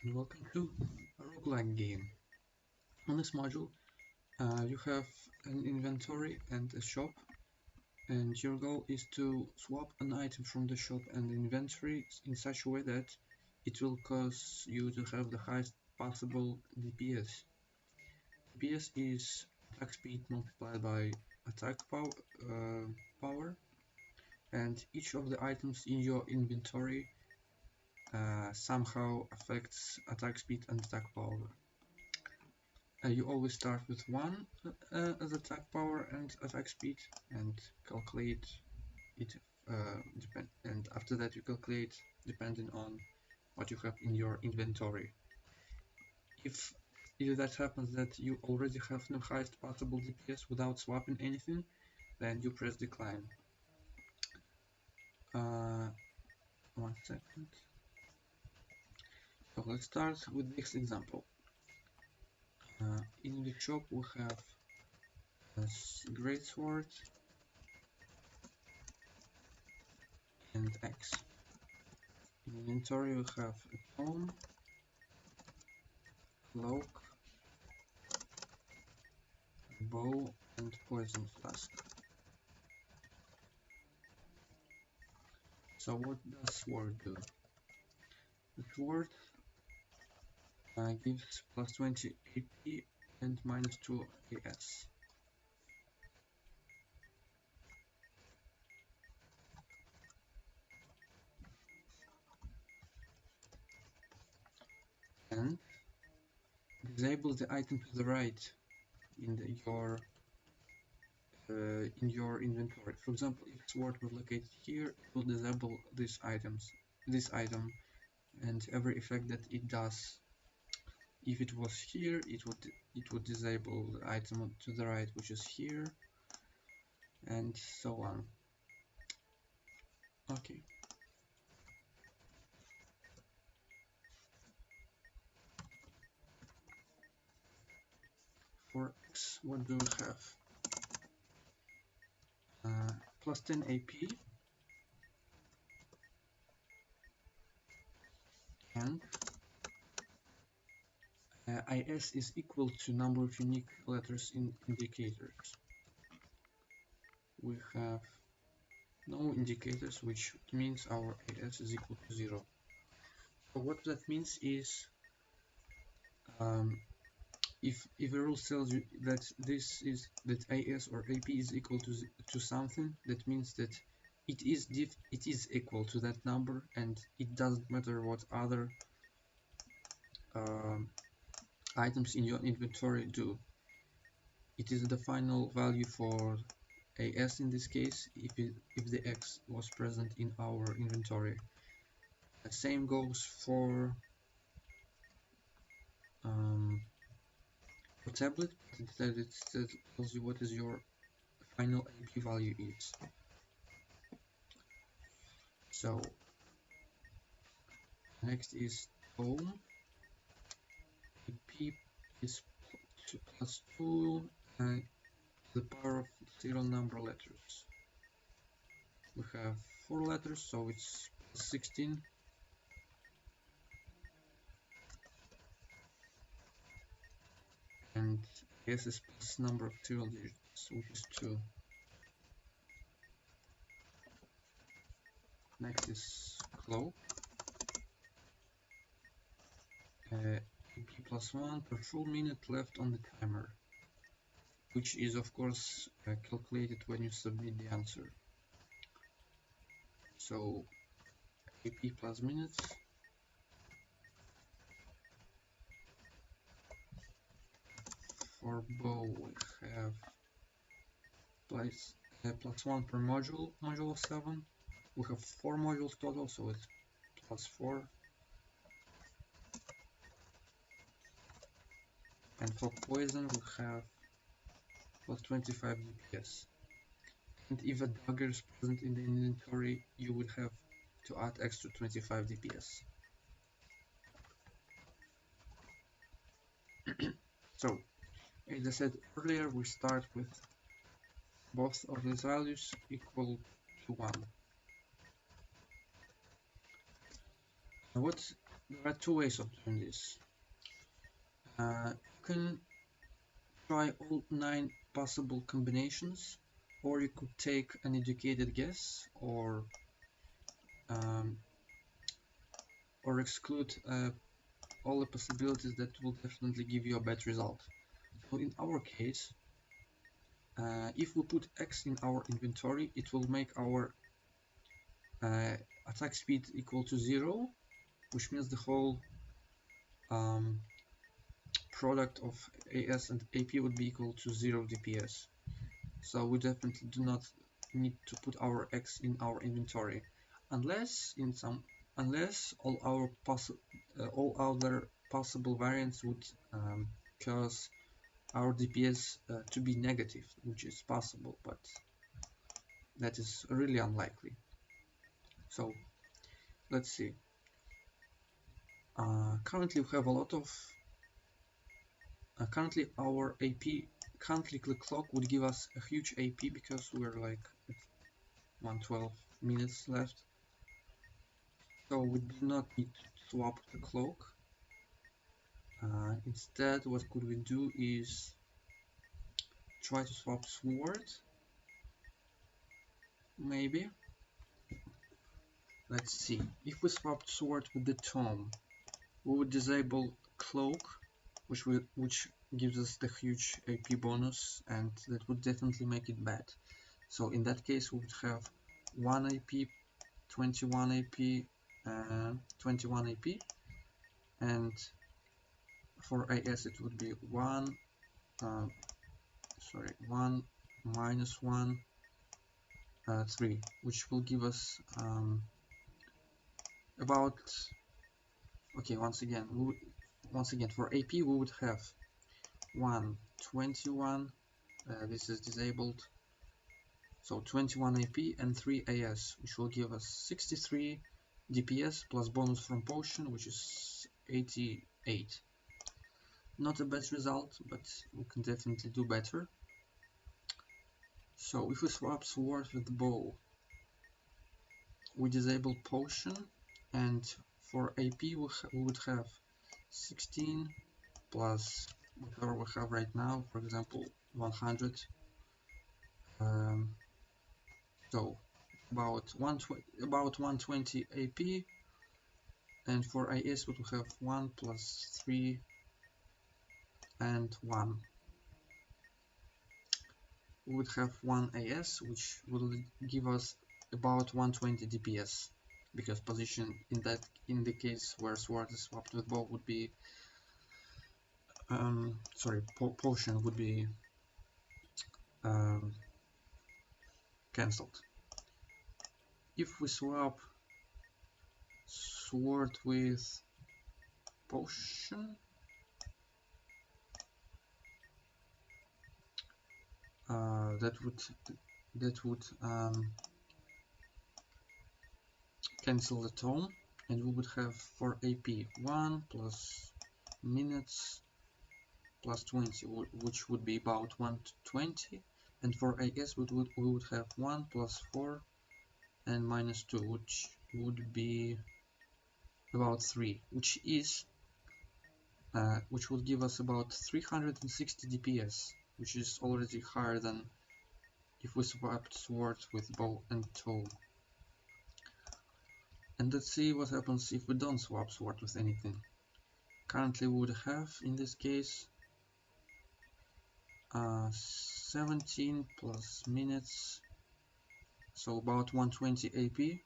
and welcome to a roguelike game. On this module, you have an inventory and a shop, and your goal is to swap an item from the shop and the inventory in such a way that it will cause you to have the highest possible DPS. DPS is attack speed multiplied by attack power, and each of the items in your inventory somehow affects attack speed and attack power. You always start with 1 as attack power and attack speed and calculate it, and after that you calculate depending on what you have in your inventory. If that happens that you already have the highest possible DPS without swapping anything, then you press decline. 1 second. So let's start with this example. In the shop we have a great sword and axe. In inventory we have a tome, cloak, a bow, and poison flask. So what does sword do? The sword gives plus 20 AP and minus 2 AS. And disable the item to the right in your inventory. For example, if sword was located here, it will disable this item, and every effect that it does. If it was here, it would disable the item to the right, which is here, and so on. Okay. For X, what do we have? Plus 10 AP and IS is equal to number of unique letters in indicators. We have no indicators, which means our IS is equal to 0. So what that means is if a rule tells you that that IS or AP is equal to something, that means that it is equal to that number, and it doesn't matter what other items in your inventory do. It is the final value for AS in this case if the X was present in our inventory. The same goes for tablet, but instead it tells you what is your final AP value is. So next is home. AP is plus 2 and the power of serial number letters. We have 4 letters, so it's plus 16. And S is plus number of serial digits, which is 2. Next is cloak. AP plus 1 per full minute left on the timer, which is of course calculated when you submit the answer. So AP plus minutes for bow we have plus 1 per module of 7. We have 4 modules total, so it's plus 4. And for poison we have plus 25 DPS. And if a dagger is present in the inventory, you would have to add extra 25 DPS. So, as I said earlier, we start with both of these values equal to 1. Now There are two ways of doing this. You can try all 9 possible combinations, or you could take an educated guess, um, or exclude all the possibilities that will definitely give you a bad result. So in our case, if we put X in our inventory, it will make our attack speed equal to 0, which means the whole product of AS and AP would be equal to 0 DPS. So we definitely do not need to put our X in our inventory, unless all other possible variants would cause our DPS to be negative, which is possible, but that is really unlikely. So let's see. Currently we have a lot of currently our AP, currently the clock would give us a huge AP because we're like at 112 minutes left, so we do not need to swap the cloak. Instead, what could we do is try to swap sword, maybe. Let's see, if we swapped sword with the tome, we would disable cloak, which gives us the huge AP bonus, and that would definitely make it bad. So in that case we would have 1 AP, 21 AP, 21 AP, and for AS it would be 1 minus 1 3, which will give us about, okay, once again for AP we would have 1 21, this is disabled, so 21 AP and 3 AS, which will give us 63 DPS plus bonus from potion, which is 88. Not a bad result, but we can definitely do better. So if we swap sword with bow, we disable potion, and for AP we would have 16 plus whatever we have right now, for example 100, so about 120 AP, and for AS we would have 1 plus 3 and 1. We would have 1 AS, which will give us about 120 DPS, because position in the case where sword is swapped with bow would be potion would be cancelled. If we swap sword with potion, that would cancel the tome, and we would have for AP 1 plus minutes plus 20, which would be about 120, and for AS we would have 1 plus 4 and minus 2, which would be about 3, which would give us about 360 DPS, which is already higher than if we swapped sword with bow and tome. And let's see what happens if we don't swap sword with anything. Currently we would have, in this case, 17 plus minutes, so about 120 AP,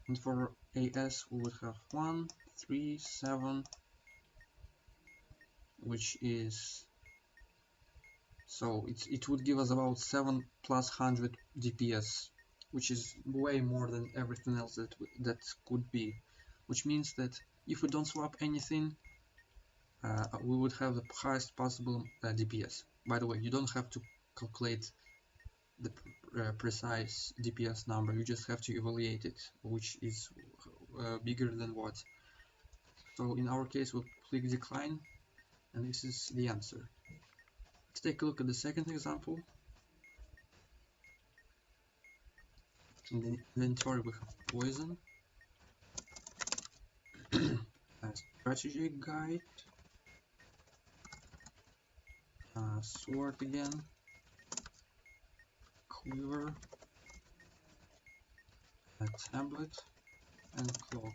and for AS we would have 1, 3, 7, which is, so it would give us about 7 plus 100 DPS, which is way more than everything else that could be, which means that if we don't swap anything, we would have the highest possible DPS. By the way, you don't have to calculate the precise DPS number, you just have to evaluate it, which is bigger than what. So in our case we'll click decline, and this is the answer. Let's take a look at the second example. In the inventory we have poison, strategy guide, sword again, quiver, a tablet, and cloak.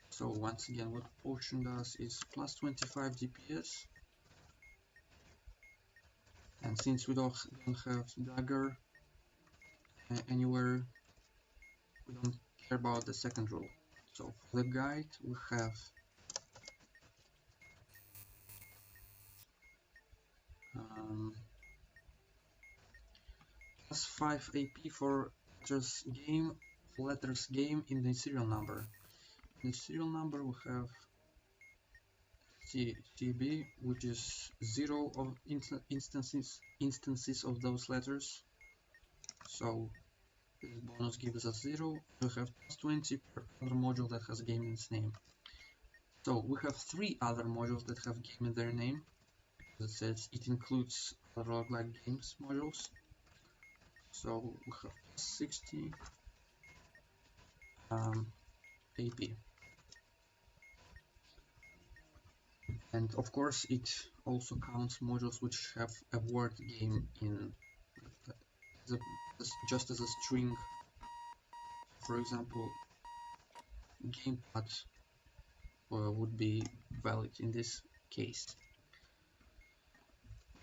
So once again, what potion does is plus 25 DPS, and since we don't have dagger anywhere, we don't care about the second rule. So for the guide, we have plus 5 AP for letters game in the serial number. In the serial number we have TB, which is 0 of instances of those letters. So this bonus gives us 0. We have plus 20 per other module that has game in its name. So we have 3 other modules that have game in their name. As it says, it includes other roguelike games modules. So we have plus 60 AP. And of course it also counts modules which have a word game in just as a string. For example, gamepad would be valid in this case.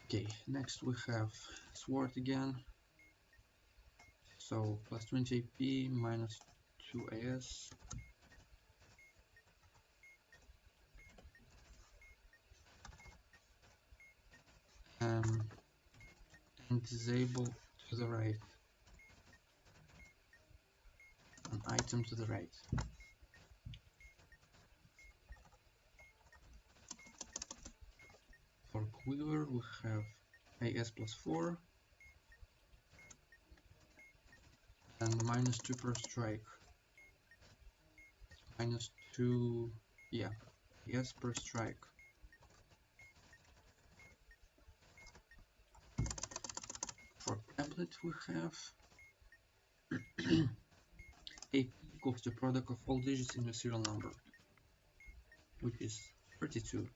Okay, next we have sword again. So plus 20 AP minus 2 AS. And disable to the right. An item to the right. For quiver we have AS plus 4 and minus 2 per strike. Minus 2, yeah, AS per strike. For tablet we have AP equals the product of all digits in the serial number, which is 32.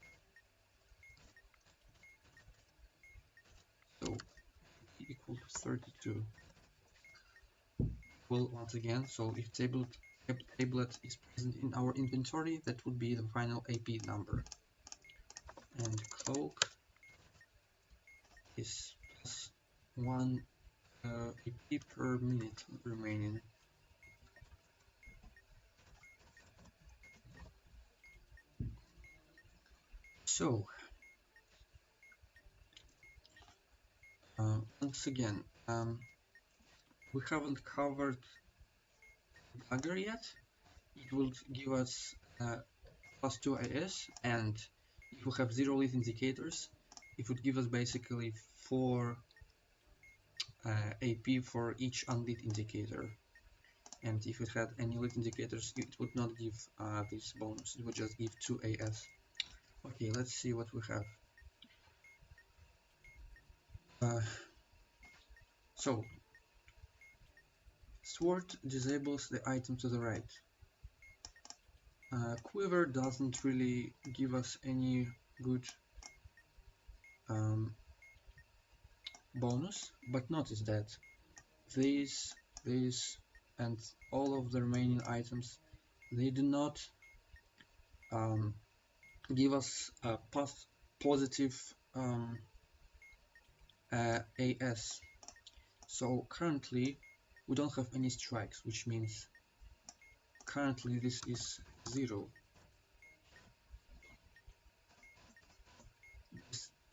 So AP equals 32. Well, once again, so if tablet is present in our inventory, that would be the final AP number. And cloak is plus 1 AP per minute remaining. So once again, we haven't covered dagger yet. It will give us plus 2 AS, and if we have 0 lead indicators, it would give us basically 4 AP for each unlit indicator. And if it had any lead indicators, it would not give this bonus, it would just give 2 AS. Okay, let's see what we have. So sword disables the item to the right. Quiver doesn't really give us any good bonus, but notice that these, and all of the remaining items, they do not give us a positive AS. So currently we don't have any strikes, which means currently this is 0.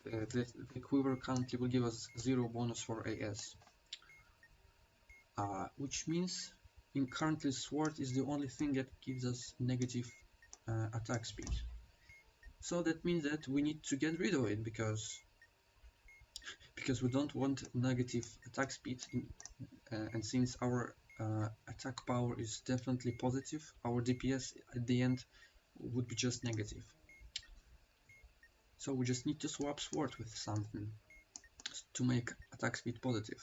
The quiver currently will give us 0 bonus for AS, which means currently sword is the only thing that gives us negative attack speed. So that means that we need to get rid of it because we don't want negative attack speed, and since our attack power is definitely positive, our DPS at the end would be just negative. So we just need to swap sword with something to make attack speed positive.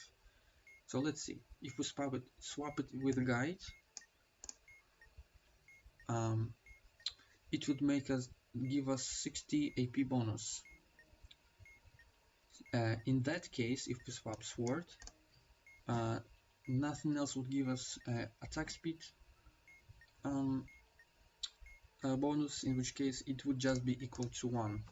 So let's see, if we swap it with guide, it would give us 60 AP bonus. In that case, if we swap sword, nothing else would give us attack speed bonus, in which case it would just be equal to 1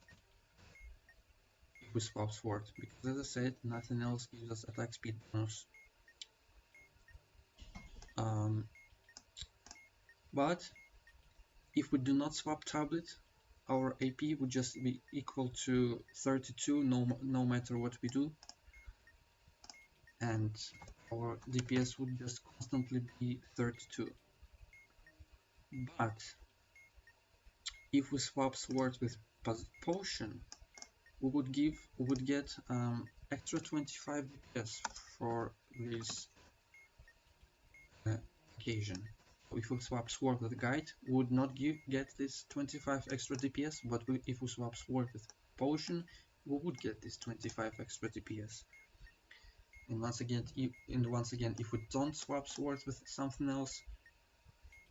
if we swap sword, because as I said, nothing else gives us attack speed bonus. But if we do not swap tablet, our AP would just be equal to 32 no matter what we do, and our DPS would just constantly be 32. But if we swap swords with potion, we would get extra 25 DPS for this occasion. So if we swap sword with guide, we would not get this 25 extra DPS, but if we swap sword with potion, we would get this 25 extra DPS. And once again, if we don't swap swords with something else,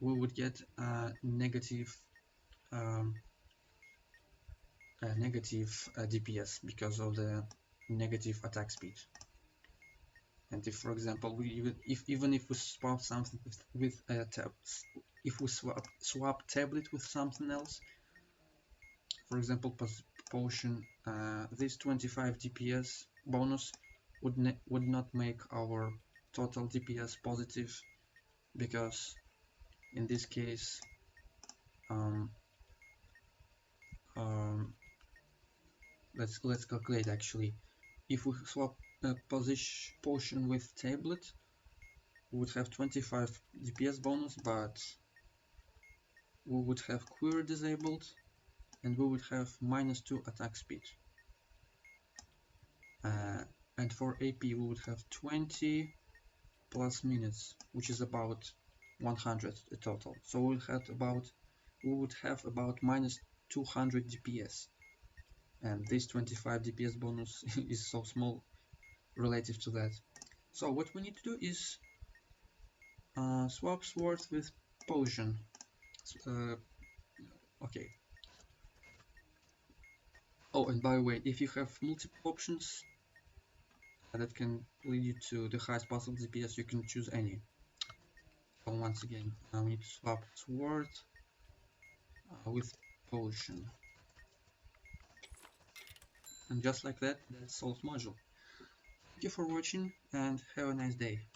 we would get negative DPS because of the negative attack speed. And if, for example, even if we swap something with a if we swap tablet with something else, for example, potion, this 25 DPS bonus would not make our total DPS positive, because in this case let's calculate. Actually, if we swap a potion with tablet, we would have 25 DPS bonus, but we would have query disabled and we would have -2 attack speed. And for AP we would have 20 plus minutes, which is about 100 total. So we would have about -200 DPS, and this 25 DPS bonus is so small relative to that. So what we need to do is swap swords with potion. Okay. Oh, and by the way, if you have multiple options that can lead you to the highest possible DPS, you can choose any. So once again, we need to swap sword with potion. And just like that, that's solved module. Thank you for watching and have a nice day.